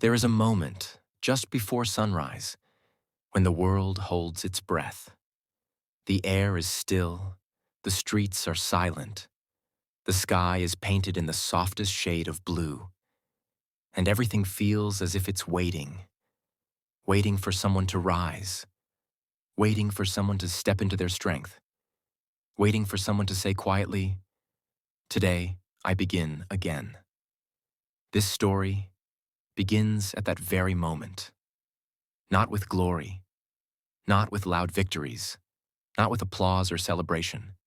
There is a moment, just before sunrise, when the world holds its breath. The air is still, the streets are silent, the sky is painted in the softest shade of blue, and everything feels as if it's waiting for someone to rise, waiting for someone to step into their strength, waiting for someone to say quietly, "Today, I begin again." This story begins at that very moment, not with glory, not with loud victories, not with applause or celebration,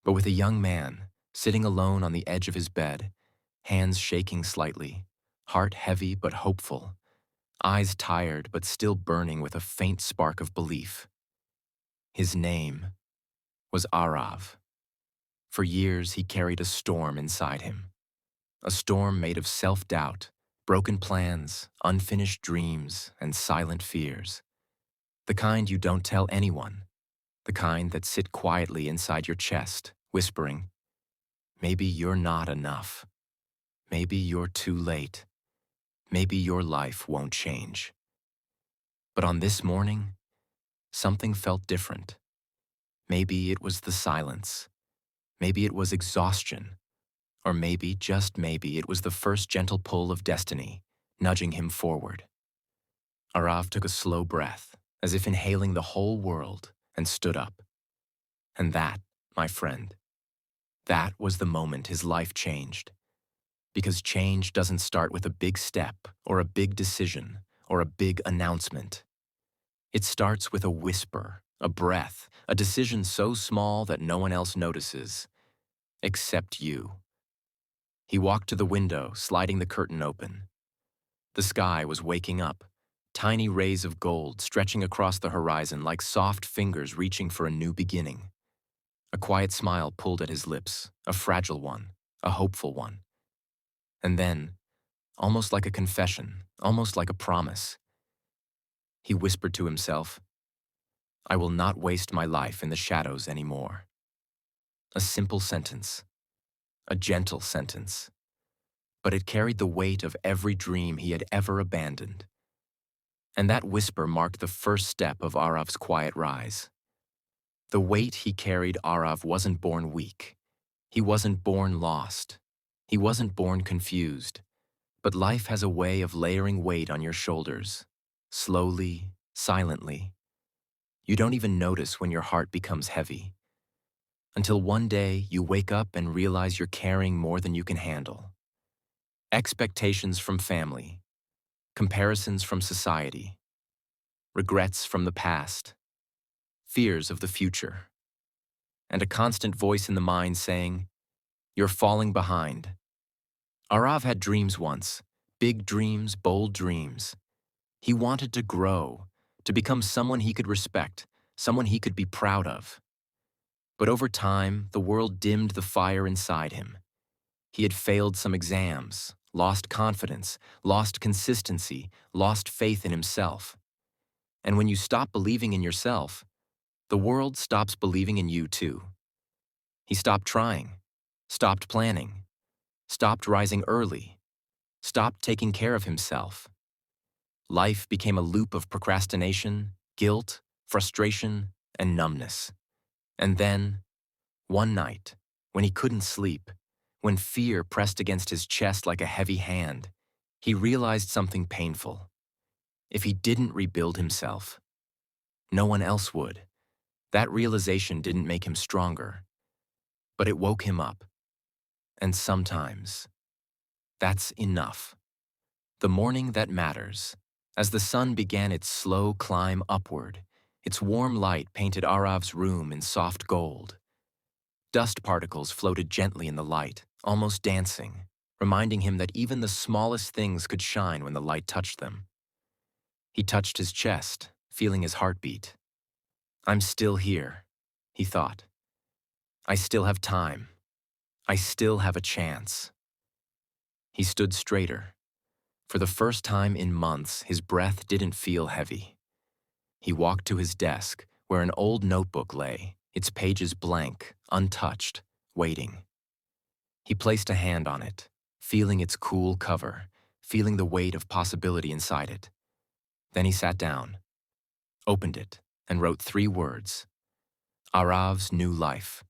but with a young man sitting alone on the edge of his bed, hands shaking slightly, heart heavy but hopeful, eyes tired but still burning with a faint spark of belief. His name was Arav. For years he carried a storm inside him, a storm made of self-doubt, broken plans, unfinished dreams, and silent fears. The kind you don't tell anyone, the kind that sit quietly inside your chest, whispering, "Maybe you're not enough. Maybe you're too late. Maybe your life won't change." But on this morning, something felt different. Maybe it was the silence. Maybe it was exhaustion. Or maybe, just maybe, it was the first gentle pull of destiny, nudging him forward. Arav took a slow breath, as if inhaling the whole world, and stood up. And that, my friend, that was the moment his life changed. Because change doesn't start with a big step, or a big decision, or a big announcement. It starts with a whisper, a breath, a decision so small that no one else notices, except you. He walked to the window, sliding the curtain open. The sky was waking up, tiny rays of gold stretching across the horizon like soft fingers reaching for a new beginning. A quiet smile pulled at his lips, a fragile one, a hopeful one. And then, almost like a confession, almost like a promise, he whispered to himself, "I will not waste my life in the shadows anymore." A simple sentence, a gentle sentence, but it carried the weight of every dream he had ever abandoned. And that whisper marked the first step of Arav's quiet rise. The weight he carried, Arav wasn't born weak. He wasn't born lost. He wasn't born confused. But life has a way of layering weight on your shoulders, slowly, silently. You don't even notice when your heart becomes heavy, until one day you wake up and realize you're carrying more than you can handle. Expectations from family, comparisons from society, regrets from the past, fears of the future, and a constant voice in the mind saying, "You're falling behind." Arav had dreams once, big dreams, bold dreams. He wanted to grow, to become someone he could respect, someone he could be proud of. But over time, the world dimmed the fire inside him. He had failed some exams, lost confidence, lost consistency, lost faith in himself. And when you stop believing in yourself, the world stops believing in you too. He stopped trying, stopped planning, stopped rising early, stopped taking care of himself. Life became a loop of procrastination, guilt, frustration, and numbness. And then, one night, when he couldn't sleep, when fear pressed against his chest like a heavy hand, he realized something painful. If he didn't rebuild himself, no one else would. That realization didn't make him stronger, but it woke him up. And sometimes, that's enough. The morning that matters. As the sun began its slow climb upward, its warm light painted Arav's room in soft gold. Dust particles floated gently in the light, almost dancing, reminding him that even the smallest things could shine when the light touched them. He touched his chest, feeling his heartbeat. "I'm still here," he thought. "I still have time. I still have a chance." He stood straighter. For the first time in months, his breath didn't feel heavy. He walked to his desk, where an old notebook lay, its pages blank, untouched, waiting. He placed a hand on it, feeling its cool cover, feeling the weight of possibility inside it. Then he sat down, opened it, and wrote 3 words: Arav's new life.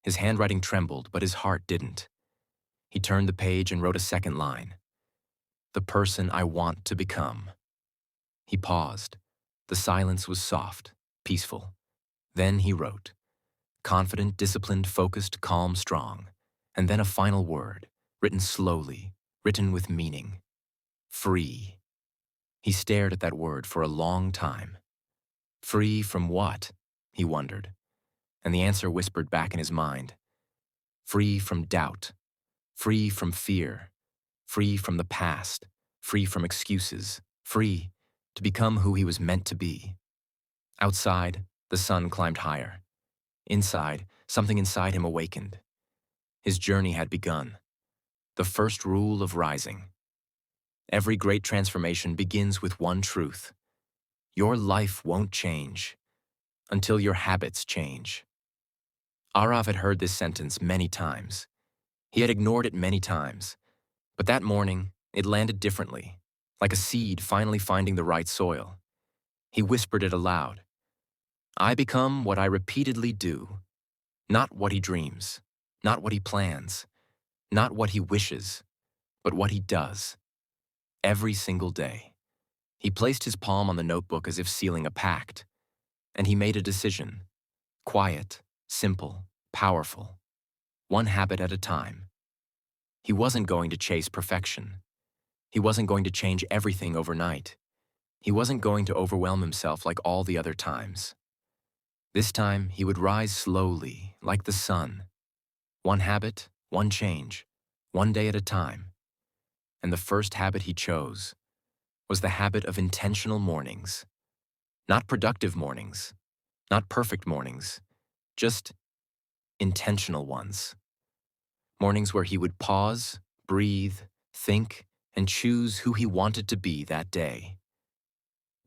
His handwriting trembled, but his heart didn't. He turned the page and wrote a second line: the person I want to become. He paused. The silence was soft, peaceful. Then he wrote: confident, disciplined, focused, calm, strong. And then a final word, written slowly, written with meaning: free. He stared at that word for a long time. Free from what? He wondered. And the answer whispered back in his mind: free from doubt, free from fear, free from the past, free from excuses, free to become who he was meant to be. Outside, the sun climbed higher. Inside, something inside him awakened. His journey had begun. The first rule of rising. Every great transformation begins with one truth: your life won't change until your habits change. Arav had heard this sentence many times. He had ignored it many times. But that morning, it landed differently, like a seed finally finding the right soil. He whispered it aloud: I become what I repeatedly do, not what he dreams, not what he plans, not what he wishes, but what he does. Every single day. He placed his palm on the notebook as if sealing a pact, and he made a decision: quiet, simple, powerful, one habit at a time. He wasn't going to chase perfection. He wasn't going to change everything overnight. He wasn't going to overwhelm himself like all the other times. This time, he would rise slowly, like the sun. One habit, one change, one day at a time. And the first habit he chose was the habit of intentional mornings. Not productive mornings, not perfect mornings, just intentional ones. Mornings where he would pause, breathe, think, and choose who he wanted to be that day.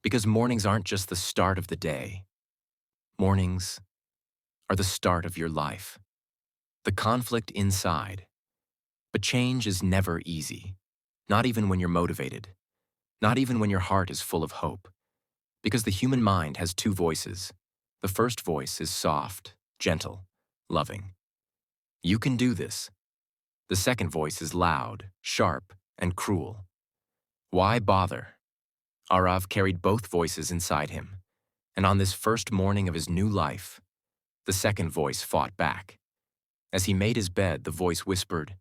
Because mornings aren't just the start of the day. Mornings are the start of your life. The conflict inside. But change is never easy. Not even when you're motivated. Not even when your heart is full of hope. Because the human mind has 2 voices. The first voice is soft, gentle, loving. You can do this. The second voice is loud, sharp, and cruel. Why bother? Arav carried both voices inside him. And on this first morning of his new life, the second voice fought back. As he made his bed, the voice whispered,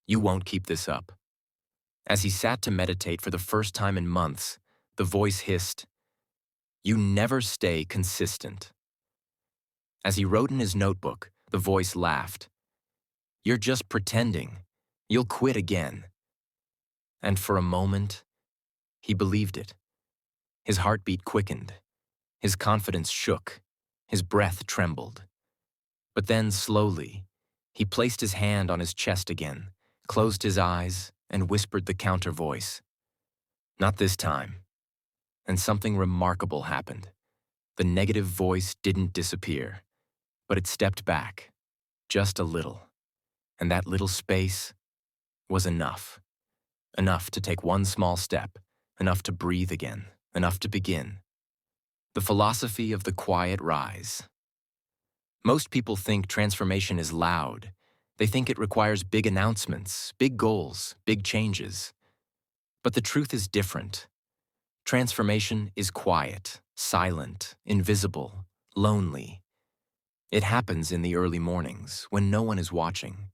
you won't keep this up. As he sat to meditate for the first time in months, the voice hissed, you never stay consistent. As he wrote in his notebook, the voice laughed, you're just pretending. You'll quit again. And for a moment, he believed it. His heartbeat quickened. His confidence shook. His breath trembled. But then, slowly, he placed his hand on his chest again, closed his eyes, and whispered the counter voice. Not this time. And something remarkable happened. The negative voice didn't disappear, but it stepped back, just a little. And that little space was enough. Enough to take one small step, enough to breathe again, enough to begin. The philosophy of the quiet rise. Most people think transformation is loud. They think it requires big announcements, big goals, big changes. But the truth is different. Transformation is quiet, silent, invisible, lonely. It happens in the early mornings when no one is watching.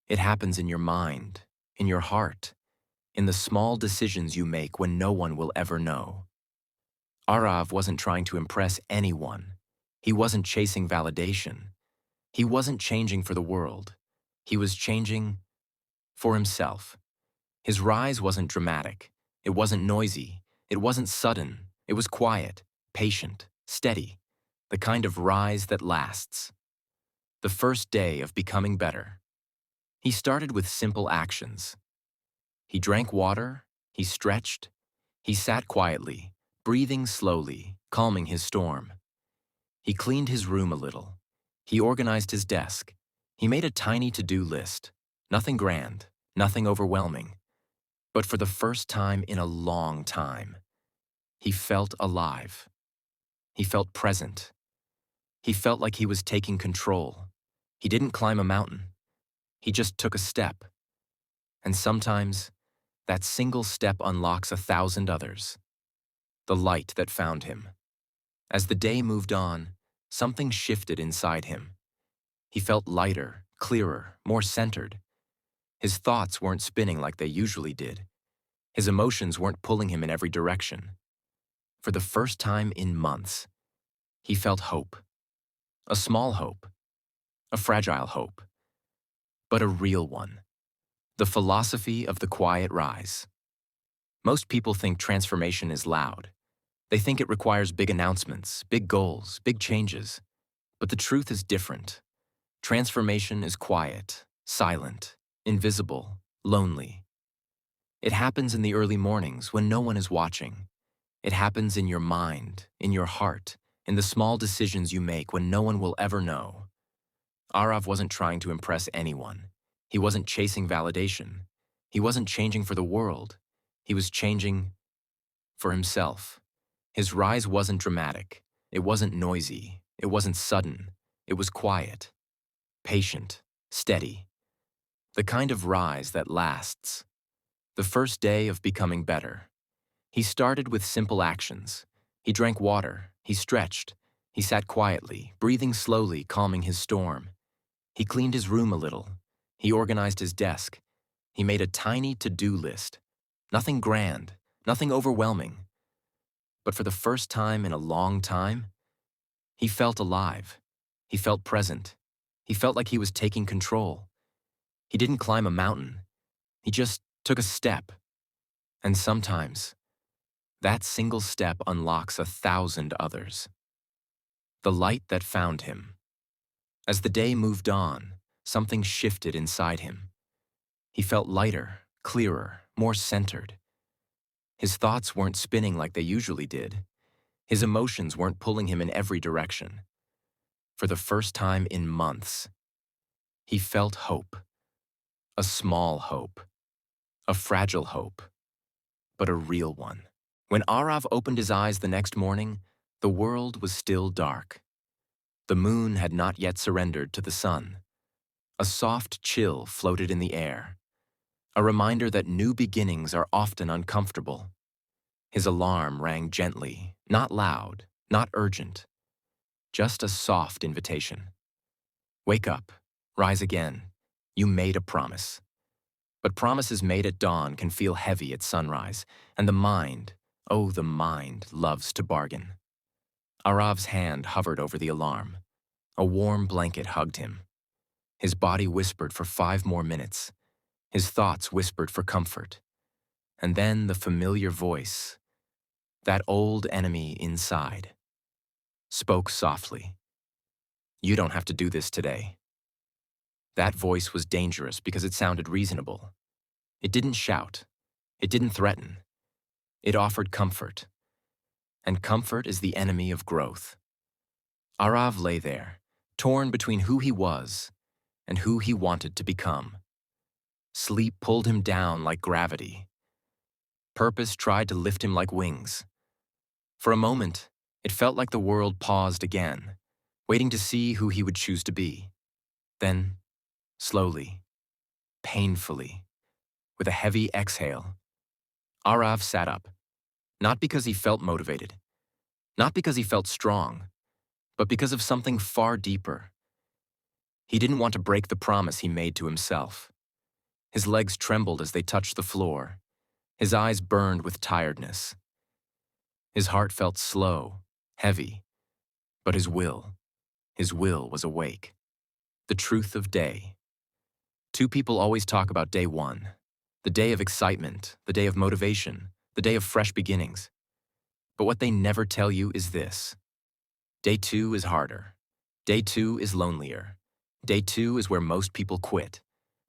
It happens in your mind, in your heart, in the small decisions you make when no one will ever know. Arav wasn't trying to impress anyone. He wasn't chasing validation. He wasn't changing for the world. He was changing for himself. His rise wasn't dramatic. It wasn't noisy. It wasn't sudden. It was quiet, patient, steady, the kind of rise that lasts. The first day of becoming better. He started with simple actions. He drank water, he stretched, he sat quietly, breathing slowly, calming his storm. He cleaned his room a little. He organized his desk. He made a tiny to-do list. Nothing grand, nothing overwhelming. But for the first time in a long time, he felt alive. He felt present. He felt like he was taking control. He didn't climb a mountain. He just took a step. And sometimes, that single step unlocks 1,000 others. The light that found him. As the day moved on, something shifted inside him. He felt lighter, clearer, more centered. His thoughts weren't spinning like they usually did. His emotions weren't pulling him in every direction. For the first time in months, he felt hope. A small hope. A fragile hope. But a real one. The philosophy of the quiet rise. Most people think transformation is loud. They think it requires big announcements, big goals, big changes. But the truth is different. Transformation is quiet, silent, invisible, lonely. It happens in the early mornings when no one is watching. It happens in your mind, in your heart, in the small decisions you make when no one will ever know. Arav wasn't trying to impress anyone. He wasn't chasing validation. He wasn't changing for the world. He was changing for himself. His rise wasn't dramatic. It wasn't noisy. It wasn't sudden. It was quiet, patient, steady. The kind of rise that lasts. The first day of becoming better. He started with simple actions. He drank water. He stretched. He sat quietly, breathing slowly, calming his storm. He cleaned his room a little. He organized his desk. He made a tiny to-do list. Nothing grand, nothing overwhelming. But for the first time in a long time, he felt alive. He felt present. He felt like he was taking control. He didn't climb a mountain. He just took a step. And sometimes, that single step unlocks 1,000 others. The light that found him. As the day moved on, something shifted inside him. He felt lighter, clearer, more centered. His thoughts weren't spinning like they usually did. His emotions weren't pulling him in every direction. For the first time in months, he felt hope. A small hope. A fragile hope. But a real one. When Arav opened his eyes the next morning, the world was still dark. The moon had not yet surrendered to the sun. A soft chill floated in the air. A reminder that new beginnings are often uncomfortable. His alarm rang gently, not loud, not urgent. Just a soft invitation. Wake up, rise again. You made a promise. But promises made at dawn can feel heavy at sunrise, and the mind, oh, the mind, loves to bargain. Arav's hand hovered over the alarm. A warm blanket hugged him. His body whispered for 5 more minutes. His thoughts whispered for comfort. And then the familiar voice, that old enemy inside, spoke softly. You don't have to do this today. That voice was dangerous because it sounded reasonable. It didn't shout. It didn't threaten. It offered comfort. And comfort is the enemy of growth. Arav lay there, torn between who he was and who he wanted to become. Sleep pulled him down like gravity. Purpose tried to lift him like wings. For a moment, it felt like the world paused again, waiting to see who he would choose to be. Then, slowly, painfully, with a heavy exhale, Arav sat up, not because he felt motivated, not because he felt strong, but because of something far deeper. He didn't want to break the promise he made to himself. His legs trembled as they touched the floor. His eyes burned with tiredness. His heart felt slow, heavy, but his will was awake. The truth of day. 2 people always talk about day 1, the day of excitement, the day of motivation, the day of fresh beginnings. But what they never tell you is this. Day 2 is harder. Day 2 is lonelier. Day 2 is where most people quit,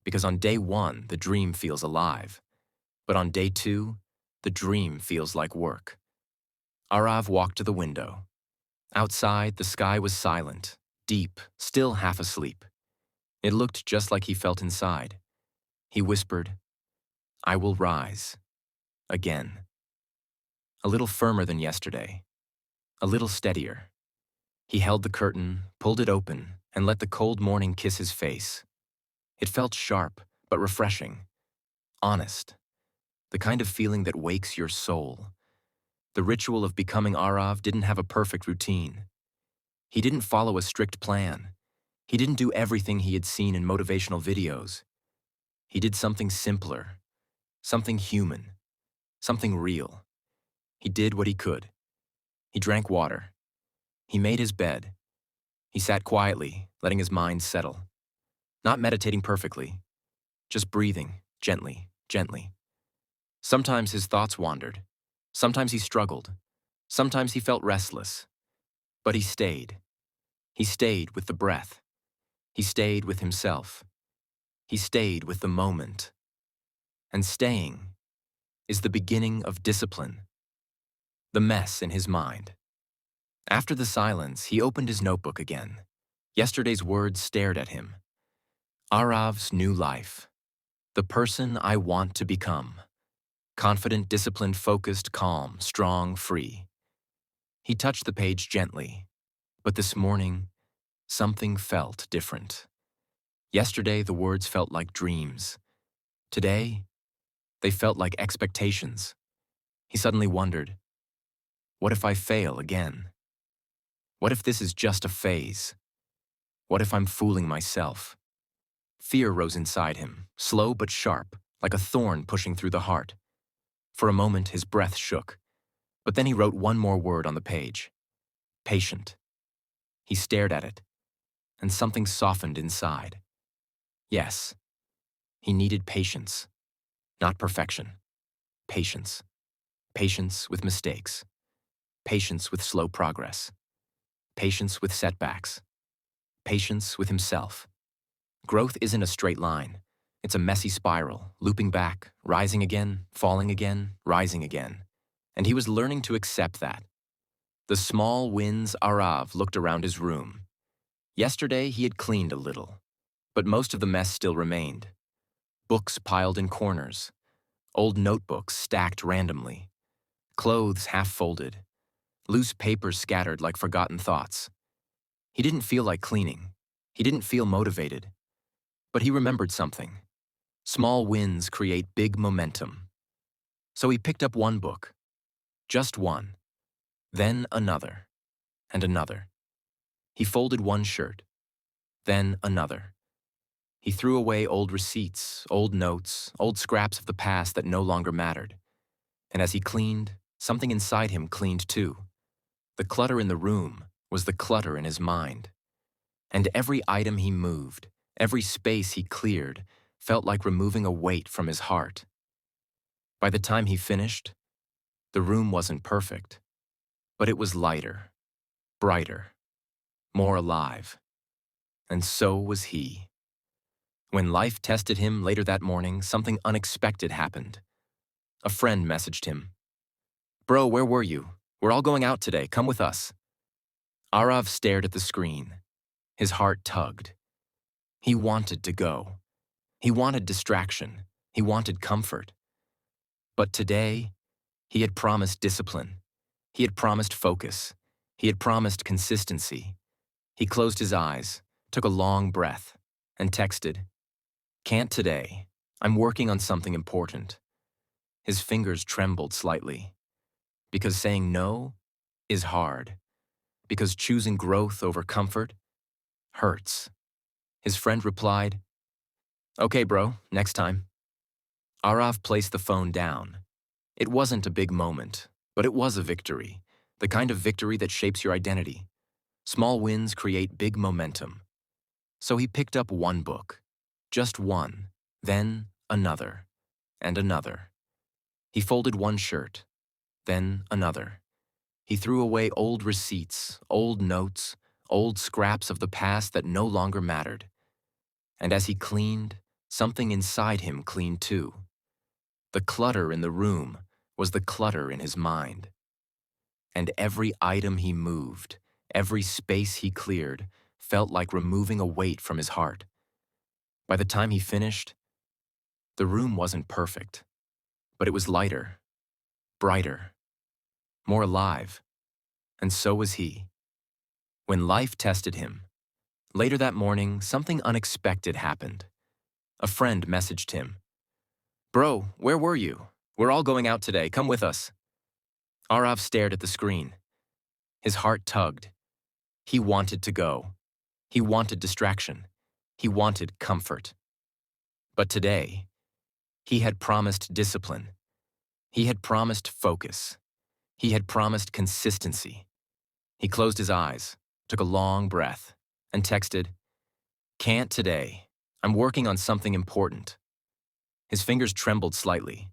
because on day 1, the dream feels alive. But on day 2, the dream feels like work. Arav walked to the window. Outside, the sky was silent, deep, still half asleep. It looked just like he felt inside. He whispered, I will rise. Again. A little firmer than yesterday. A little steadier. He held the curtain, pulled it open, and let the cold morning kiss his face. It felt sharp, but refreshing. Honest. The kind of feeling that wakes your soul. The ritual of becoming Arav didn't have a perfect routine. He didn't follow a strict plan. He didn't do everything he had seen in motivational videos. He did something simpler, something human, something real. He did what he could. He drank water. He made his bed. He sat quietly, letting his mind settle. Not meditating perfectly, just breathing, gently, gently. Sometimes his thoughts wandered. Sometimes he struggled. Sometimes he felt restless. But he stayed. He stayed with the breath. He stayed with himself. He stayed with the moment. And staying is the beginning of discipline. The mess in his mind. After the silence, he opened his notebook again. Yesterday's words stared at him. Arav's new life. The person I want to become. Confident, disciplined, focused, calm, strong, free. He touched the page gently. But this morning, something felt different. Yesterday, the words felt like dreams. Today, they felt like expectations. He suddenly wondered, what if I fail again? What if this is just a phase? What if I'm fooling myself? Fear rose inside him, slow but sharp, like a thorn pushing through the heart. For a moment, his breath shook. But then he wrote one more word on the page. Patient. He stared at it, and something softened inside. Yes, he needed patience, not perfection. Patience. Patience with mistakes. Patience with slow progress. Patience with setbacks. Patience with himself. Growth isn't a straight line. It's a messy spiral, looping back, rising again, falling again, rising again. And he was learning to accept that. The small wins. Arav looked around his room. Yesterday, he had cleaned a little, but most of the mess still remained. Books piled in corners, old notebooks stacked randomly, clothes half-folded, loose papers scattered like forgotten thoughts. He didn't feel like cleaning. He didn't feel motivated. But he remembered something. Small wins create big momentum. So he picked up one book, just one, then another, and another. He folded one shirt, then another. He threw away old receipts, old notes, old scraps of the past that no longer mattered. And as he cleaned, something inside him cleaned too. The clutter in the room was the clutter in his mind. And every item he moved, every space he cleared, felt like removing a weight from his heart. By the time he finished, the room wasn't perfect, but it was lighter, brighter, more alive. And so was he. When life tested him later that morning, something unexpected happened. A friend messaged him. Bro, where were you? We're all going out today. Come with us. Arav stared at the screen. His heart tugged. He wanted to go. He wanted distraction. He wanted comfort. But today, he had promised discipline. He had promised focus. He had promised consistency. He closed his eyes, took a long breath, and texted, Can't today. I'm working on something important. His fingers trembled slightly. Because saying no is hard. Because choosing growth over comfort hurts. His friend replied, Okay, bro, next time. Arav placed the phone down. It wasn't a big moment, but it was a victory, the kind of victory that shapes your identity. Small wins create big momentum. So he picked up one book, just one, then another, and another. He folded one shirt, then another. He threw away old receipts, old notes, old scraps of the past that no longer mattered. And as he cleaned, something inside him cleaned too. The clutter in the room was the clutter in his mind. And every item he moved, every space he cleared, felt like removing a weight from his heart. By the time he finished, the room wasn't perfect, but it was lighter, brighter, more alive, and so was he. When life tested him, later that morning, something unexpected happened. A friend messaged him. "Bro, where were you? We're all going out today. Come with us." Arav stared at the screen. His heart tugged. He wanted to go. He wanted distraction. He wanted comfort. But today, he had promised discipline. He had promised focus. He had promised consistency. He closed his eyes, took a long breath, and texted, "Can't today. I'm working on something important." His fingers trembled slightly,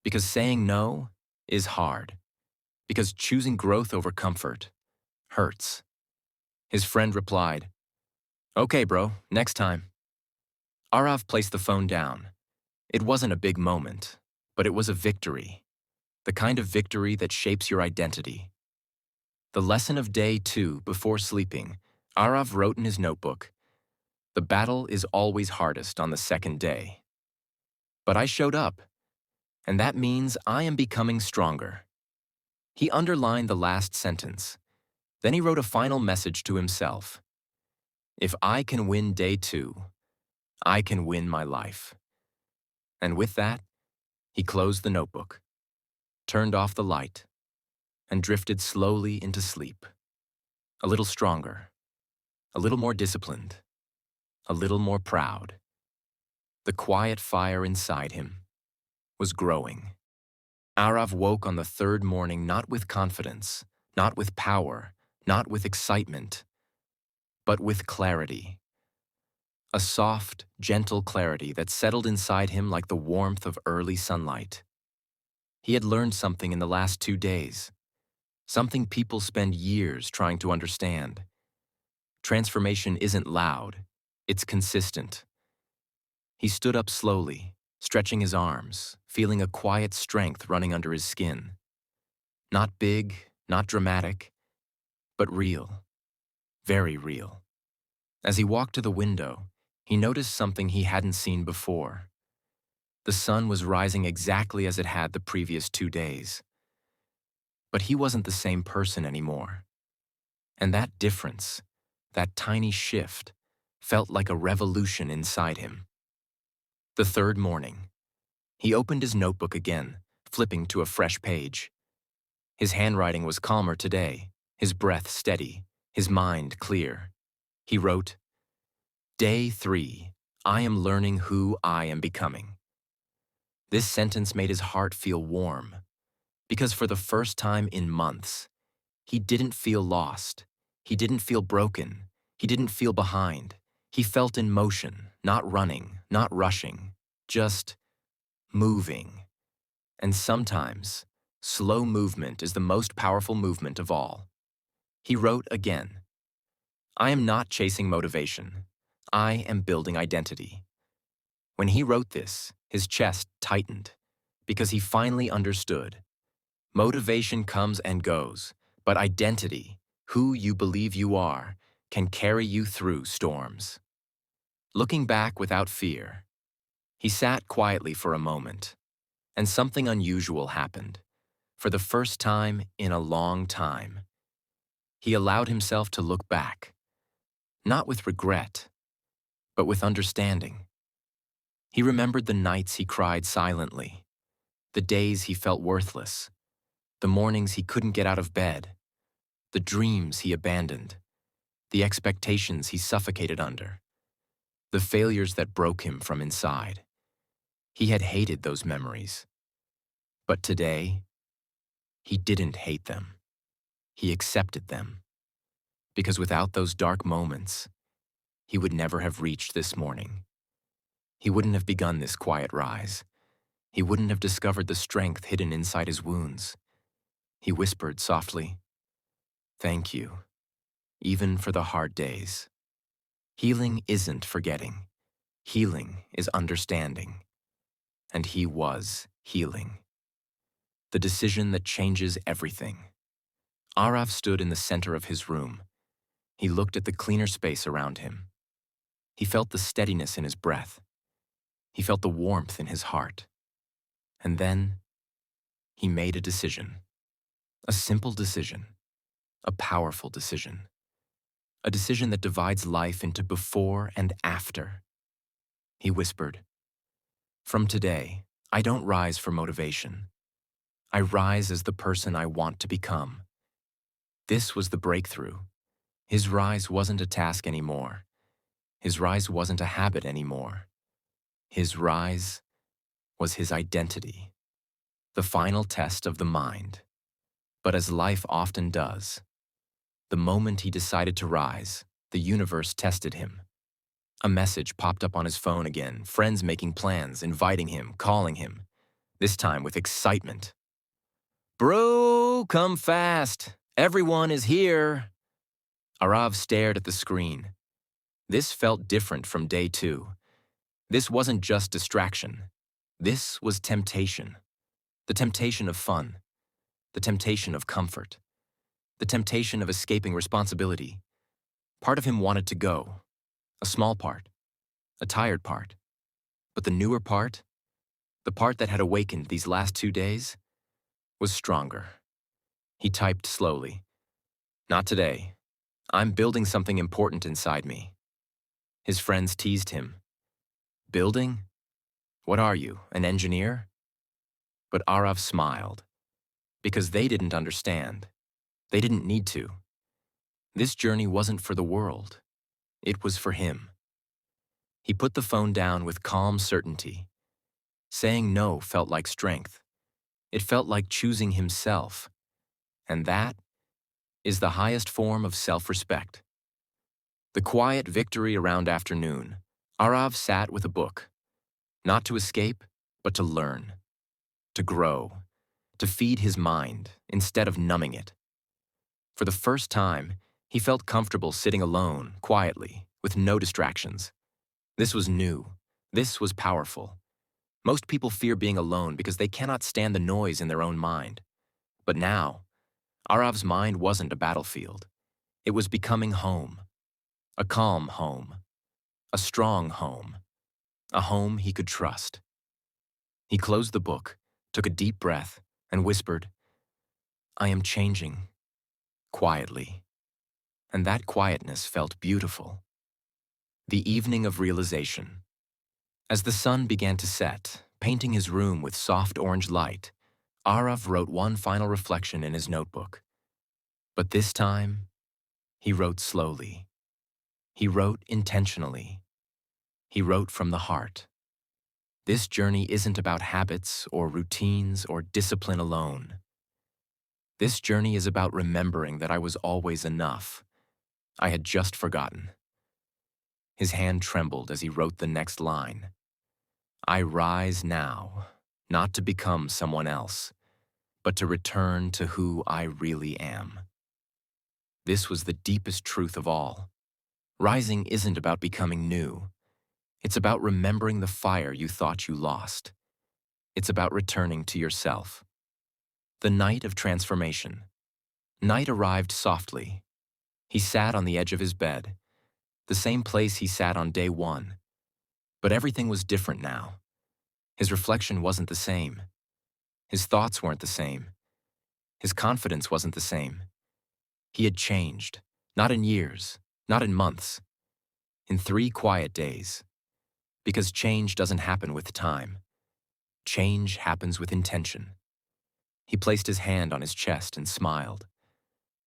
because saying no is hard, because choosing growth over comfort hurts. His friend replied, "Okay, bro, next time." Arav placed the phone down. It wasn't a big moment, but it was a victory, the kind of victory that shapes your identity. The lesson of day 2 before sleeping, Arav wrote in his notebook, "The battle is always hardest on the second day. But I showed up, and that means I am becoming stronger." He underlined the last sentence. Then he wrote a final message to himself. "If I can win day 2, I can win my life." And with that, he closed the notebook, turned off the light, and drifted slowly into sleep. A little stronger, a little more disciplined, a little more proud. The quiet fire inside him was growing. Arav woke on the third morning not with confidence, not with power, not with excitement, but with clarity. A soft, gentle clarity that settled inside him like the warmth of early sunlight. He had learned something in the last 2 days, something people spend years trying to understand. Transformation isn't loud, it's consistent. He stood up slowly, stretching his arms, feeling a quiet strength running under his skin. Not big, not dramatic, but real. Very real. As he walked to the window, he noticed something he hadn't seen before. The sun was rising exactly as it had the previous 2 days. But he wasn't the same person anymore. And that difference, that tiny shift, felt like a revolution inside him. The third morning, he opened his notebook again, flipping to a fresh page. His handwriting was calmer today, his breath steady, his mind clear. He wrote, "Day 3, I am learning who I am becoming." This sentence made his heart feel warm, because for the first time in months, he didn't feel lost. He didn't feel broken. He didn't feel behind. He felt in motion, not running, not rushing, just moving. And sometimes, slow movement is the most powerful movement of all. He wrote again, "I am not chasing motivation. I am building identity." When he wrote this, his chest tightened, because he finally understood. Motivation comes and goes, but identity, who you believe you are, can carry you through storms. Looking back without fear, he sat quietly for a moment, and something unusual happened. For the first time in a long time, he allowed himself to look back, not with regret, but with understanding. He remembered the nights he cried silently, the days he felt worthless, the mornings he couldn't get out of bed, the dreams he abandoned, the expectations he suffocated under, the failures that broke him from inside. He had hated those memories. But today, he didn't hate them. He accepted them. Because without those dark moments, he would never have reached this morning. He wouldn't have begun this quiet rise. He wouldn't have discovered the strength hidden inside his wounds. He whispered softly, "Thank you, even for the hard days." Healing isn't forgetting. Healing is understanding. And he was healing. The decision that changes everything. Arav stood in the center of his room. He looked at the cleaner space around him. He felt the steadiness in his breath. He felt the warmth in his heart. And then he made a decision. A simple decision. A powerful decision. A decision that divides life into before and after. He whispered, "From today, I don't rise for motivation. I rise as the person I want to become." This was the breakthrough. His rise wasn't a task anymore. His rise wasn't a habit anymore. His rise was his identity, the final test of the mind. But as life often does, the moment he decided to rise, the universe tested him. A message popped up on his phone again, friends making plans, inviting him, calling him, this time with excitement. "Bro, come fast. Everyone is here." Arav stared at the screen. This felt different from day 2. This wasn't just distraction. This was temptation. The temptation of fun. The temptation of comfort. The temptation of escaping responsibility. Part of him wanted to go. A small part. A tired part. But the newer part, the part that had awakened these last 2 days, was stronger. He typed slowly. "Not today. I'm building something important inside me." His friends teased him. "Building? What are you, an engineer?" But Arav smiled, because they didn't understand. They didn't need to. This journey wasn't for the world. It was for him. He put the phone down with calm certainty. Saying no felt like strength. It felt like choosing himself. And that is the highest form of self-respect. The quiet victory around afternoon, Arav sat with a book. Not to escape, but to learn. To grow. To feed his mind instead of numbing it. For the first time, he felt comfortable sitting alone, quietly, with no distractions. This was new. This was powerful. Most people fear being alone because they cannot stand the noise in their own mind. But now, Arav's mind wasn't a battlefield. It was becoming home. A calm home. A strong home. A home he could trust. He closed the book, took a deep breath, and whispered, "I am changing." Quietly. And that quietness felt beautiful. The evening of realization. As the sun began to set, painting his room with soft orange light, Arav wrote one final reflection in his notebook. But this time, he wrote slowly. He wrote intentionally. He wrote from the heart. This journey isn't about habits or routines or discipline alone. This journey is about remembering that I was always enough. I had just forgotten. His hand trembled as he wrote the next line. "I rise now, not to become someone else, but to return to who I really am." This was the deepest truth of all. Rising isn't about becoming new. It's about remembering the fire you thought you lost. It's about returning to yourself. The night of transformation. Night arrived softly. He sat on the edge of his bed, the same place he sat on day 1. But everything was different now. His reflection wasn't the same. His thoughts weren't the same. His confidence wasn't the same. He had changed, not in years, not in months, in 3 quiet days. Because change doesn't happen with time. Change happens with intention. He placed his hand on his chest and smiled.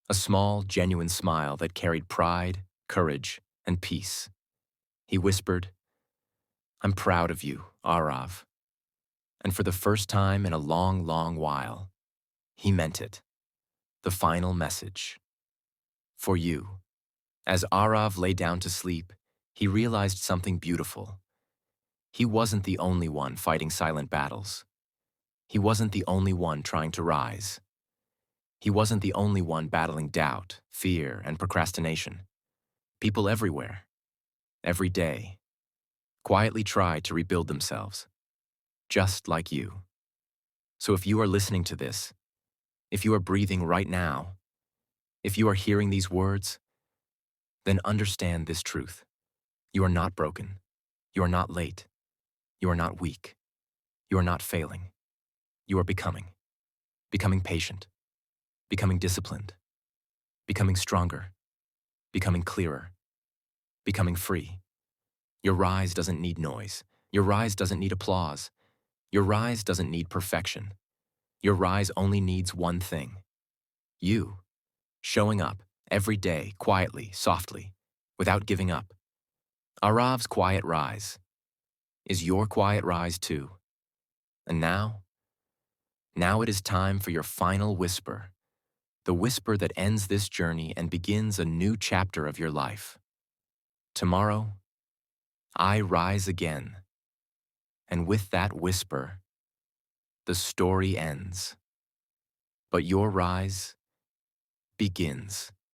A small, genuine smile that carried pride, courage, and peace. He whispered, "I'm proud of you, Arav." And for the first time in a long, long while, he meant it. The final message. For you. As Arav lay down to sleep, he realized something beautiful. He wasn't the only one fighting silent battles. He wasn't the only one trying to rise. He wasn't the only one battling doubt, fear, and procrastination. People everywhere, every day, quietly try to rebuild themselves, just like you. So if you are listening to this, if you are breathing right now, if you are hearing these words, then understand this truth. You are not broken. You are not late. You are not weak. You are not failing. You are becoming patient, becoming disciplined, becoming stronger, becoming clearer, becoming free. Your rise doesn't need noise. Your rise doesn't need applause. Your rise doesn't need perfection. Your rise only needs one thing: you, showing up every day, quietly, softly, without giving up. Arav's quiet rise is your quiet rise too. And now it is time for your final whisper, the whisper that ends this journey and begins a new chapter of your life. Tomorrow, I rise again. And with that whisper, the story ends. But your rise begins.